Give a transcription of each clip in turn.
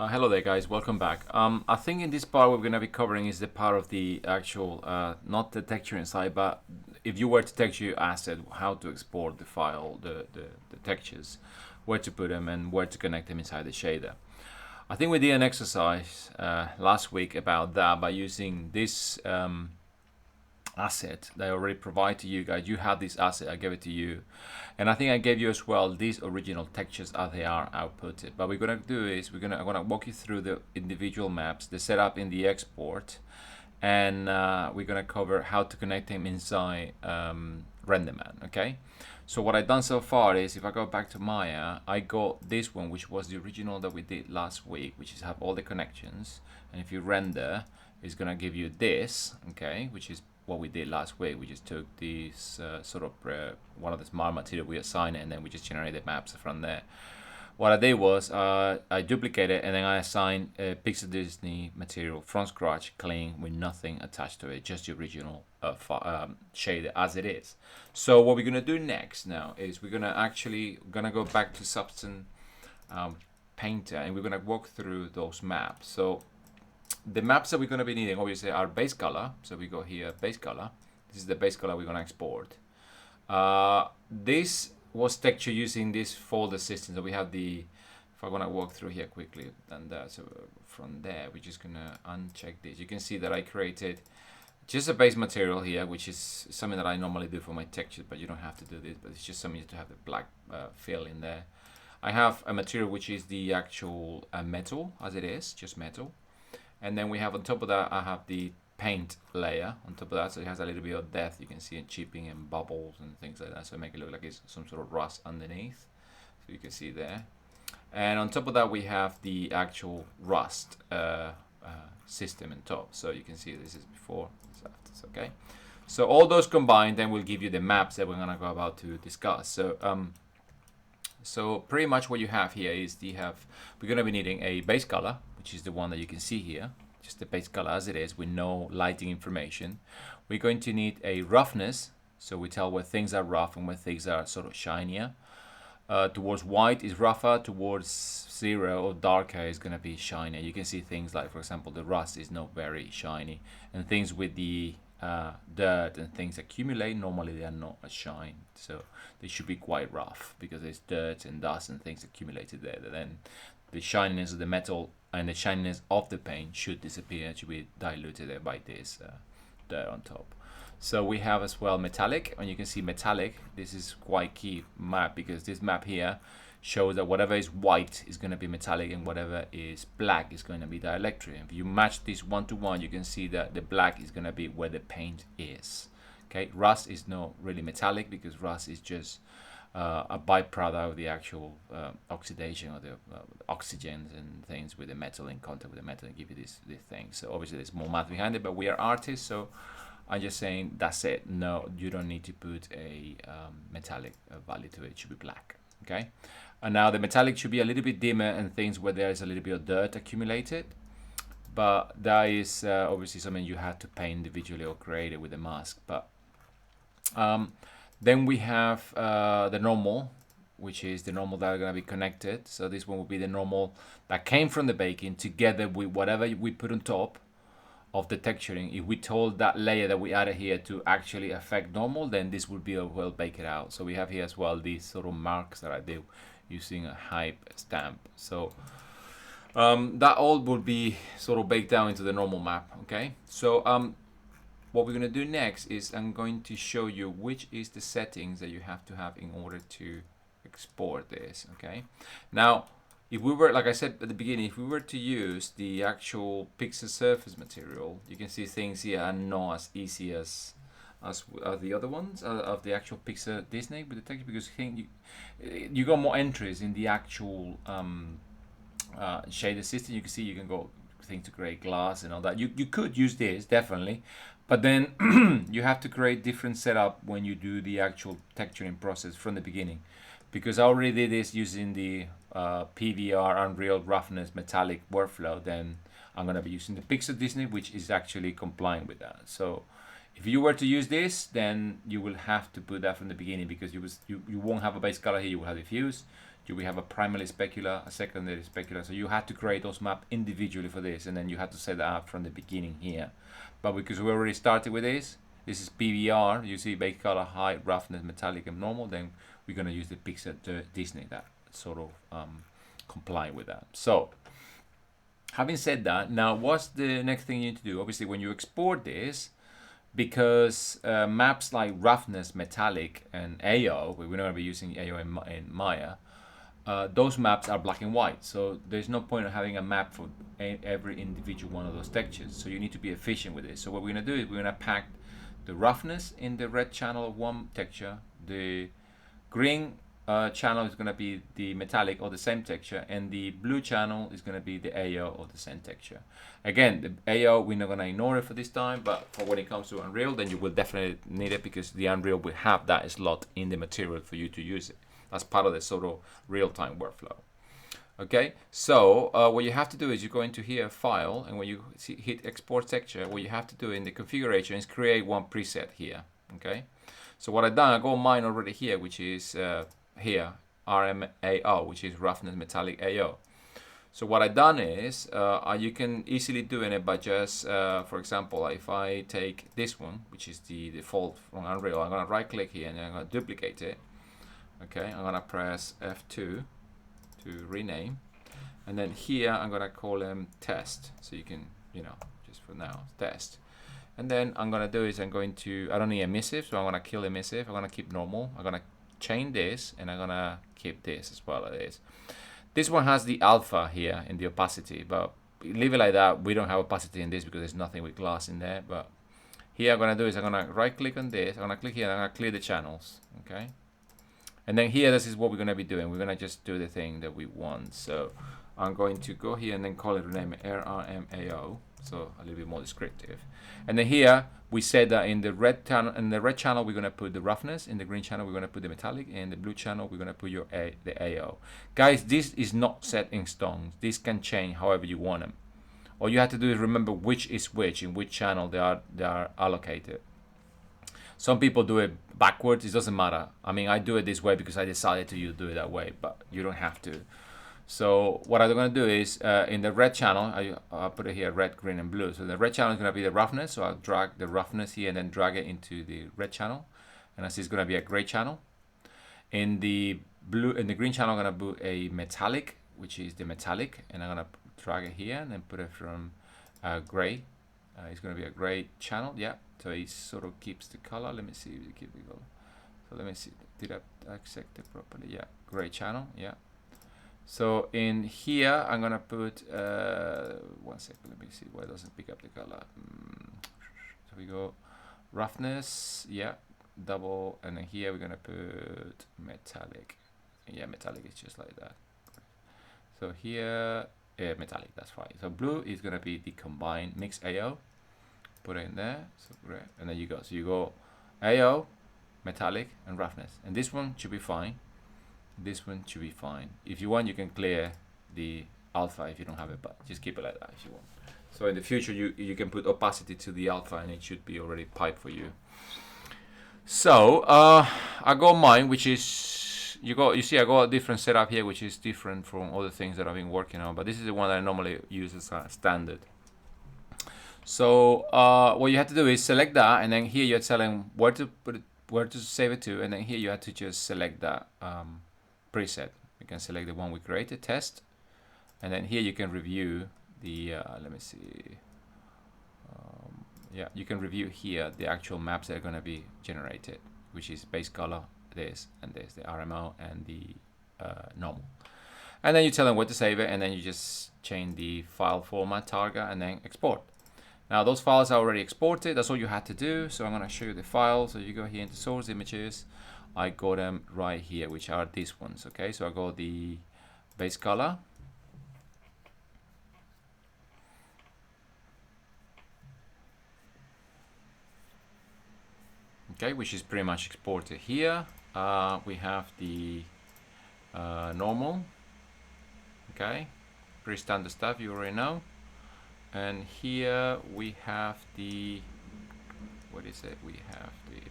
Hello there guys, welcome back. I think in this part what we're going to be covering is the part of the actual, not the texture inside, but if you were to texture your asset, how to export the file, the textures, where to put them and where to connect them inside the shader. I think we did an exercise last week about that by using this asset that I already provide to you guys. You have this asset, I gave it to you, and I think I gave you as well these original textures as they are outputted. But we're gonna do is I'm gonna walk you through the individual maps, the setup in the export, and we're gonna cover how to connect them inside RenderMan. Okay, so what I've done so far is, if I go back to Maya, I got this one, which was the original that we did last week, which is have all the connections, and if you render, it's gonna give you this, okay, which is what we did last week. We just took this sort of one of the smart material we assigned it, and then we just generated maps from there. What I did was I duplicated and then I assigned a Pixel Disney material from scratch, clean, with nothing attached to it, just the original shader as it is. So what we're gonna do next now is we're gonna go back to Substance Painter, and we're gonna walk through those maps. So the maps that we're going to be needing obviously are base color. So we go here, base color. This is the base color we're going to export. This was texture using this folder system. So we have the, if I want to walk through here quickly, and so from there we're just going to uncheck this. You can see that I created just a base material here, which is something that I normally do for my textures, but you don't have to do this, but it's just something to have the black fill in there. I have a material which is the actual metal as it is, just metal. And then we have on top of that, I have the paint layer on top of that, so it has a little bit of depth. You can see it chipping and bubbles and things like that, so make it look like it's some sort of rust underneath. So you can see there. And on top of that, we have the actual rust system on top. So you can see this is before, this after, okay. So all those combined then will give you the maps that we're gonna go about to discuss. So pretty much what you have here is we're gonna be needing a base color, which is the one that you can see here, just the base color as it is with no lighting information. We're going to need a roughness, so we tell where things are rough and where things are sort of shinier. Towards white is rougher, towards 0 or darker is going to be shinier. You can see things like, for example, the rust is not very shiny, and things with the dirt and things accumulate, normally they are not as shine, so they should be quite rough because there's dirt and dust and things accumulated there. Then the shininess of the metal and the shininess of the paint should disappear, should be diluted by this dirt on top. So we have as well metallic, and you can see metallic. This is quite key map because this map here shows that whatever is white is going to be metallic and whatever is black is going to be dielectric. If you match this one to one, you can see that the black is going to be where the paint is. Okay, rust is not really metallic because rust is just a byproduct of the actual oxidation or the oxygens and things with the metal in contact with the metal and give you this thing. So obviously there's more math behind it, but we are artists, so I'm just saying that's it. No, you don't need to put a metallic value to it. It should be black. Okay, and now the metallic should be a little bit dimmer and things where there is a little bit of dirt accumulated, but that is obviously something you have to paint individually or create it with a mask. But then we have the normal, which is the normal that are going to be connected. So this one will be the normal that came from the baking together with whatever we put on top of the texturing. If we told that layer that we added here to actually affect normal, then this would be a well baked out. So we have here as well these sort of marks that I did using a hype stamp. So that all would be sort of baked down into the normal map. Okay, so what we're going to do next is I'm going to show you which is the settings that you have to have in order to export this. Okay, now if we were, like I said at the beginning, if we were to use the actual pixel surface material, you can see things here are not as easy as the other ones of the actual Pixel Disney with the texture, because you got more entries in the actual shader system. You can see you can go things to create glass and all that. You could use this definitely, but then you have to create different setup when you do the actual texturing process from the beginning, because I already did this using the PVR Unreal Roughness Metallic workflow. Then I'm going to be using the Pixel Disney, which is actually compliant with that. So if you were to use this, then you will have to put that from the beginning, because you won't have a base color here, you will have diffuse. you will have a primary specular, a secondary specular. So you had to create those maps individually for this, and then you had to set that up from the beginning here. But because we already started with this is PBR, you see base color, height, roughness, metallic, and normal, then we're going to use the Pixel Disney that sort of comply with that. So having said that, now what's the next thing you need to do? Obviously, when you export this, because maps like roughness, metallic, and AO, we're not going to be using AO in Maya, those maps are black and white. So there's no point in having a map for every individual one of those textures. So you need to be efficient with this. So what we're going to do is we're going to pack the roughness in the red channel of one texture, the green channel is going to be the metallic or the same texture, and the blue channel is going to be the AO or the same texture. Again, the AO, we're not going to ignore it for this time, but for when it comes to Unreal, then you will definitely need it, because the Unreal will have that slot in the material for you to use it. That's part of the sort of real-time workflow. Okay, so what you have to do is you go into here, File, and when you hit Export Texture, what you have to do in the configuration is create one preset here. Okay, so what I've done, I got mine already here, which is here, RMAO, which is Roughness Metallic AO. So what I've done is, you can easily do it by just, for example, if I take this one, which is the default from Unreal, I'm going to right-click here, and I'm going to duplicate it. Okay, I'm going to press F2 to rename, and then here I'm going to call them test, so you can, you know, just for now, test. And then I'm going to do is I don't need emissive, so I'm going to kill emissive. I'm going to keep normal. I'm going to change this, and I'm going to keep this as well as it is. This one has the alpha here in the opacity, but leave it like that. We don't have opacity in this because there's nothing with glass in there. But here I'm going to do is I'm going to right click on this. I'm going to click here, and I'm going to clear the channels. Okay. And then here, this is what we're going to be doing. We're going to just do the thing that we want. So I'm going to go here and then call it, rename it RMAO. So a little bit more descriptive. And then here we said that in the red channel we're going to put the roughness, in the green channel we're going to put the metallic, and in the blue channel we're going to put the AO. Guys, this is not set in stone. This can change however you want them. All you have to do is remember which is which, in which channel they are allocated. Some people do it backwards. It doesn't matter. I mean, I do it this way because I decided to do it that way, but you don't have to. So what I'm going to do is, in the red channel, I'll put it here, red, green, and blue. So the red channel is going to be the roughness. So I'll drag the roughness here and then drag it into the red channel. And I see it's going to be a gray channel. In the green channel, I'm going to put a metallic, which is the metallic. And I'm going to drag it here and then put it from gray. It's going to be a gray channel, yeah. So it sort of keeps the color. Let me see if it keeps the color. So let me see. Did I accept it properly? Yeah, gray channel, yeah. So in here, I'm gonna put, 1 second, let me see why it doesn't pick up the color. So we go roughness, yeah, double, and then here we're gonna put metallic. Yeah, metallic is just like that. So here, metallic, that's right. So blue is gonna be the combined mix AO. Put it in there, so great, and then you go. So you go AO, metallic, and roughness, and this one should be fine. This one should be fine. If you want, you can clear the alpha if you don't have it, but just keep it like that if you want. So in the future, you can put opacity to the alpha, and it should be already piped for you. So I got mine, which is you see I got a different setup here, which is different from other things that I've been working on. But this is the one that I normally use as a standard. So what you have to do is select that, and then here you're telling where to put it, where to save it to, and then here you have to just select that preset. You can select the one we created, test, and then here you can review the let me see, yeah, you can review here the actual maps that are going to be generated, which is base color, this and this, the RMO and the normal. And then you tell them where to save it, and then you just change the file format, target, and then export. Now those files are already exported. That's all you had to do. So I'm going to show you the files. So you go here into source images. I got them right here, which are these ones. Okay, so I got the base color. Okay, which is pretty much exported here. We have the normal. Okay, pretty standard stuff you already know. And here we have the, what is it? We have the,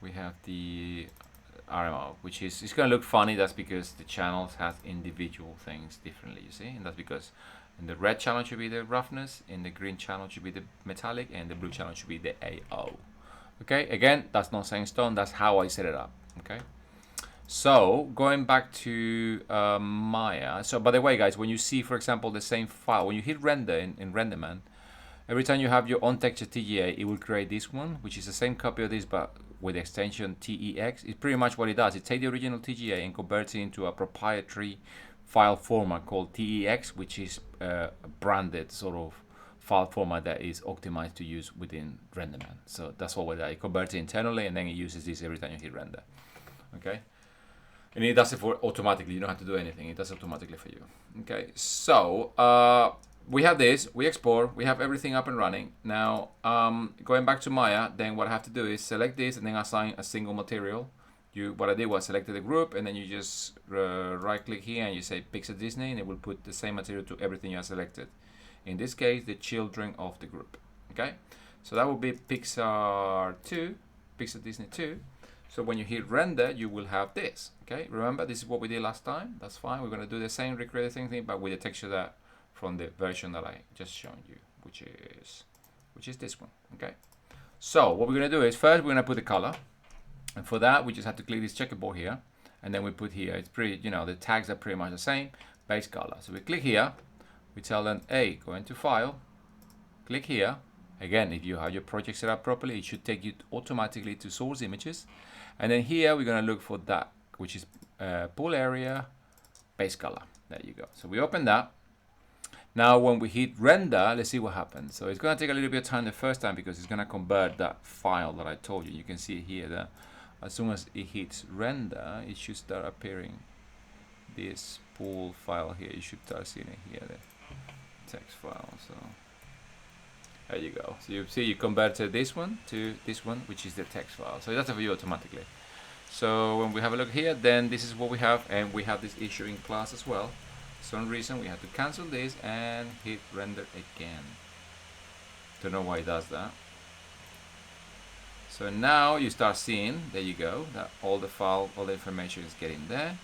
we have the RMO, which is, it's going to look funny. That's because the channels have individual things differently, you see, and that's because in the red channel should be the roughness, in the green channel should be the metallic, and the blue channel should be the AO. Okay, again, that's not set in stone, that's how I set it up. Okay, so going back to Maya. So by the way, guys, when you see, for example, the same file, when you hit render in RenderMan, every time you have your on texture TGA, it will create this one, which is the same copy of this, but with the extension TEX. It's pretty much what it does. It takes the original TGA and converts it into a proprietary file format called TEX, which is a branded sort of file format that is optimized to use within RenderMan. So that's all with that. It converts it internally, and then it uses this every time you hit render. Okay, and it does it for automatically. You don't have to do anything. It does it automatically for you. Okay, so we have this, we export, we have everything up and running. Now, going back to Maya, then what I have to do is select this and then assign a single material. What I did was selected the group, and then you just right click here and you say Pixar Disney, and it will put the same material to everything you have selected. In this case, the children of the group. Okay, so that will be Pixar 2, Pixar Disney 2. So when you hit render, you will have this. Okay, remember this is what we did last time. That's fine. We're going to do the same, recreate the same thing, but with the texture that from the version that I just shown you, which is this one. Okay, so what we're going to do is first we're going to put the color, and for that we just have to click this checkerboard here, and then we put here, it's pretty, you know, the tags are pretty much the same, base color. So we click here, we tell them, hey, go into file, click here. Again, if you have your project set up properly, it should take you automatically to source images, and then here we're going to look for that, which is pool area base color. There you go. So we open that. Now when we hit render, let's see what happens. So it's going to take a little bit of time the first time because it's going to convert that file that I told you. You can see here that as soon as it hits render, it should start appearing this pool file here. You should start seeing it here, the text file. So there you go. So you see you converted this one to this one, which is the text file. So it does it for you automatically. So when we have a look here, then this is what we have, and we have this issue in class as well. For some reason we have to cancel this and hit render again. Don't know why it does that. So now you start seeing, there you go, that all the file, all the information is getting there.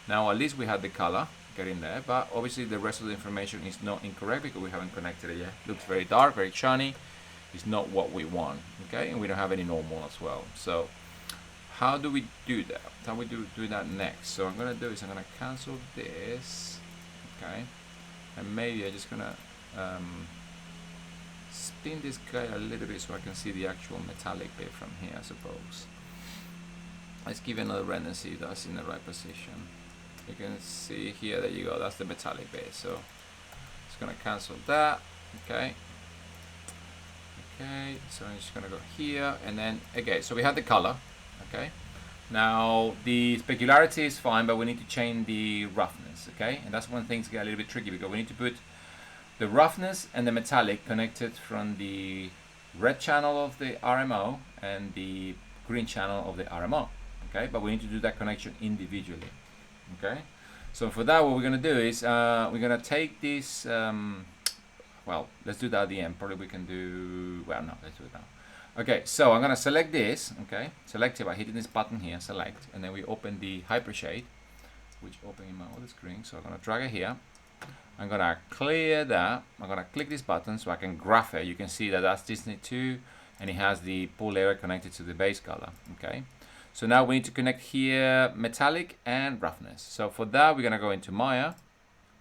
Now at least we have the color getting there, but obviously the rest of the information is not incorrect because we haven't connected it yet. Looks very dark, very shiny. It's not what we want, okay? And we don't have any normal as well. So how do we do that? How do we do that next? So I'm gonna do is I'm gonna cancel this. Okay, and maybe I'm just gonna spin this guy a little bit so I can see the actual metallic bit from here, I suppose. Let's give it another render and see if that's in the right position. You can see here, there you go, that's the metallic bit. So it's gonna cancel that. Okay, so I'm just gonna go here, and then okay, so we have the color. Okay, now the specularity is fine, but we need to change the roughness. Okay, and that's when things get a little bit tricky because we need to put the roughness and the metallic connected from the red channel of the RMO and the green channel of the RMO. Okay, but we need to do that connection individually. Okay, so for that what we're going to do is we're going to take this well, let's do that at the end. Probably we can do, well, no, let's do it now. Okay, so I'm going to select this. Okay, select it by hitting this button here, select, and then we open the Hypershade, which open in my other screen. So I'm going to drag it here. I'm going to clear that. I'm going to click this button so I can graph it. You can see that that's Disney 2, and it has the pool area connected to the base color. Okay, so now we need to connect here metallic and roughness. So for that we're going to go into Maya,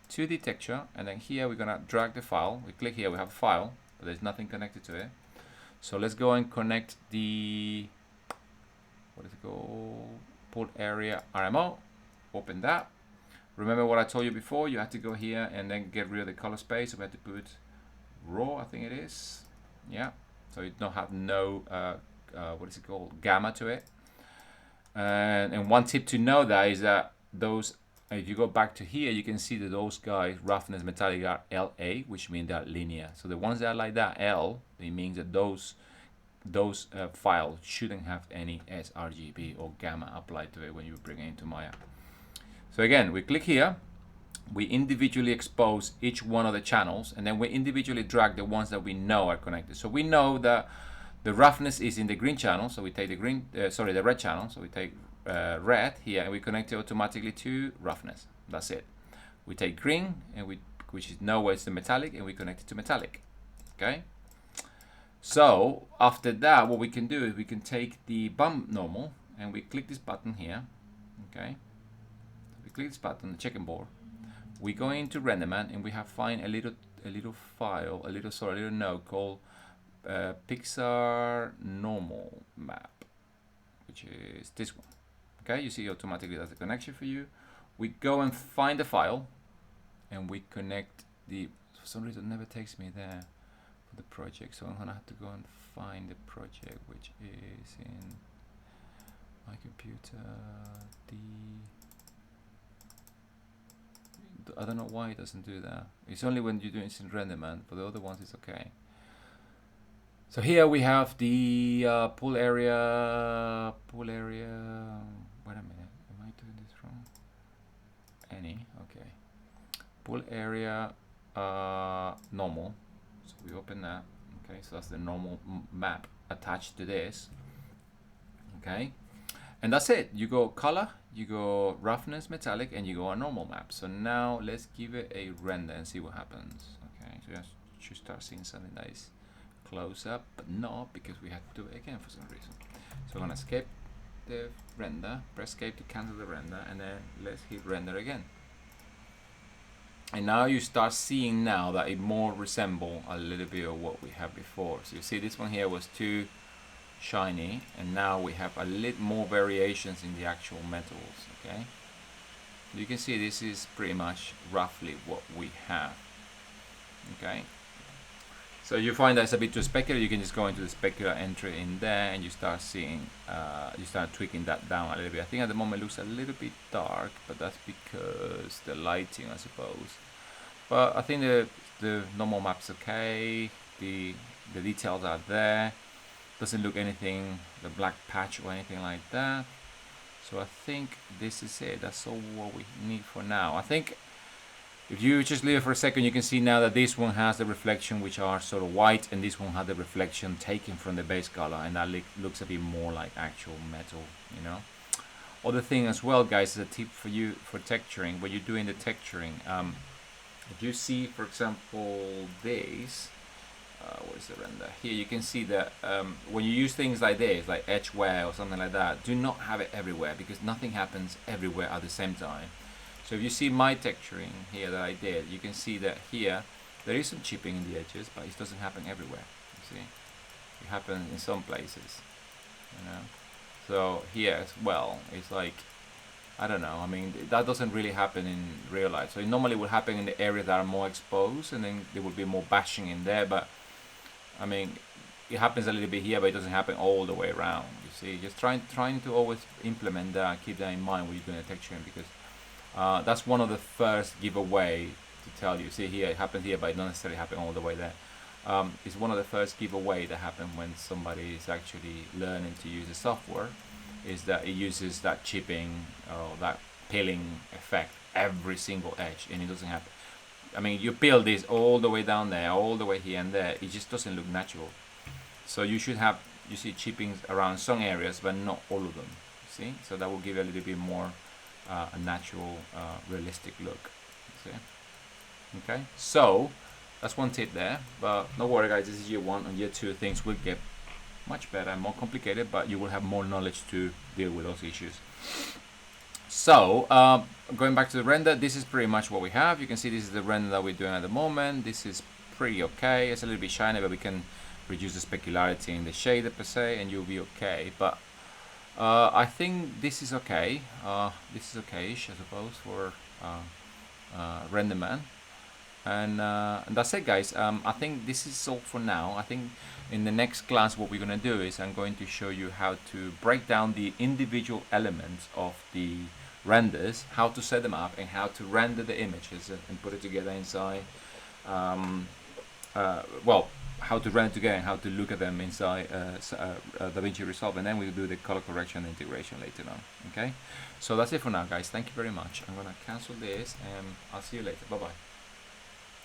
to the texture, and then here we're going to drag the file. We click here, we have a file, but there's nothing connected to it. So let's go and connect the, what is it called, pool area RMO. Open that. Remember what I told you before, you have to go here and then get rid of the color space. So we have to put raw, I think it is. Yeah, so you don't have no what is it called, gamma to it. And one tip to know that is that those, if you go back to here, you can see that those guys, roughness, metallic, are LA, which means they're linear. So the ones that are like that, L, it means that those files shouldn't have any sRGB or gamma applied to it when you bring it into Maya. So again, we click here, we individually expose each one of the channels, and then we individually drag the ones that we know are connected. So we know that The roughness is in the green channel, so we take the the red channel, so we take red here and we connect it automatically to roughness. That's it. We take green, and which is nowhere it's the metallic, and we connect it to metallic. Okay. So after that, what we can do is we can take the bump normal and we click this button here. Okay. We click this button, the checkerboard. We go into RenderMan and we have find a little node called Pixar normal map, which is this one. Okay, you see automatically that's a connection for you. We go and find the file and we connect the, for some reason it never takes me there for the project, so I'm gonna have to go and find the project, which is in my computer. I don't know why it doesn't do that. It's only when you do instant RenderMan. For the other ones it's okay. So here we have the pool area. Wait a minute, am I doing this wrong? Okay. Pool area normal. So we open that. Okay, so that's the normal map attached to this. Okay, and that's it. You go color, you go roughness, metallic, and you go a normal map. So now let's give it a render and see what happens. Okay, so you should start seeing something that is close up, but not, because we have to do it again for some reason. So I'm gonna escape the render, press escape to cancel the render, and then let's hit render again. And now you start seeing now that it more resemble a little bit of what we had before. So you see this one here was too shiny, and now we have a little more variations in the actual metals. Okay, you can see this is pretty much roughly what we have. Okay, so you find that it's a bit too specular, you can just go into the specular entry in there and you start seeing, you start tweaking that down a little bit. I think at the moment it looks a little bit dark, but that's because the lighting, I suppose. But I think the normal map's okay, the details are there, doesn't look anything, the black patch or anything like that. So I think this is it, that's all what we need for now. I think if you just leave it for a second, you can see now that this one has the reflection which are sort of white, and this one has the reflection taken from the base color, and that looks a bit more like actual metal, you know. Other thing as well, guys, is a tip for you for texturing. When you're doing the texturing, if you see, for example, this, what is the render? Here you can see that when you use things like this, like edge wear or something like that, do not have it everywhere, because nothing happens everywhere at the same time. So if you see my texturing here that I did, you can see that here there is some chipping in the edges, but it doesn't happen everywhere. You see, it happens in some places, you know. So here as well, it's like, I don't know, I mean, that doesn't really happen in real life. So it normally would happen in the areas that are more exposed, and then there would be more bashing in there. But I mean, it happens a little bit here, but it doesn't happen all the way around. You see, just trying to always implement that, keep that in mind when you're doing the texturing, because that's one of the first giveaway to tell you. See here, it happens here, but it doesn't necessarily happen all the way there. It's one of the first giveaway that happen when somebody is actually learning to use the software, is that it uses that chipping or that peeling effect every single edge, and it doesn't happen. I mean, you peel this all the way down there, all the way here and there, it just doesn't look natural. So you should have, you see chippings around some areas, but not all of them. See, so that will give you a little bit more a natural, realistic look. See? Okay, so that's one tip there, but don't worry, guys, this is year one. On year two, things will get much better and more complicated, but you will have more knowledge to deal with those issues. So going back to the render, this is pretty much what we have. You can see this is the render that we're doing at the moment. This is pretty okay. It's a little bit shiny, but we can reduce the specularity in the shader per se, and you'll be okay. But I think this is okay. This is okay-ish, I suppose, for RenderMan. And that's it, guys. I think this is all for now. I think in the next class what we're going to do is I'm going to show you how to break down the individual elements of the renders, how to set them up, and how to render the images and put it together inside. Well, how to render together and how to look at them inside DaVinci Resolve, and then we'll do the color correction and integration later on. Okay, so that's it for now, guys. Thank you very much. I'm going to cancel this, and I'll see you later. Bye bye.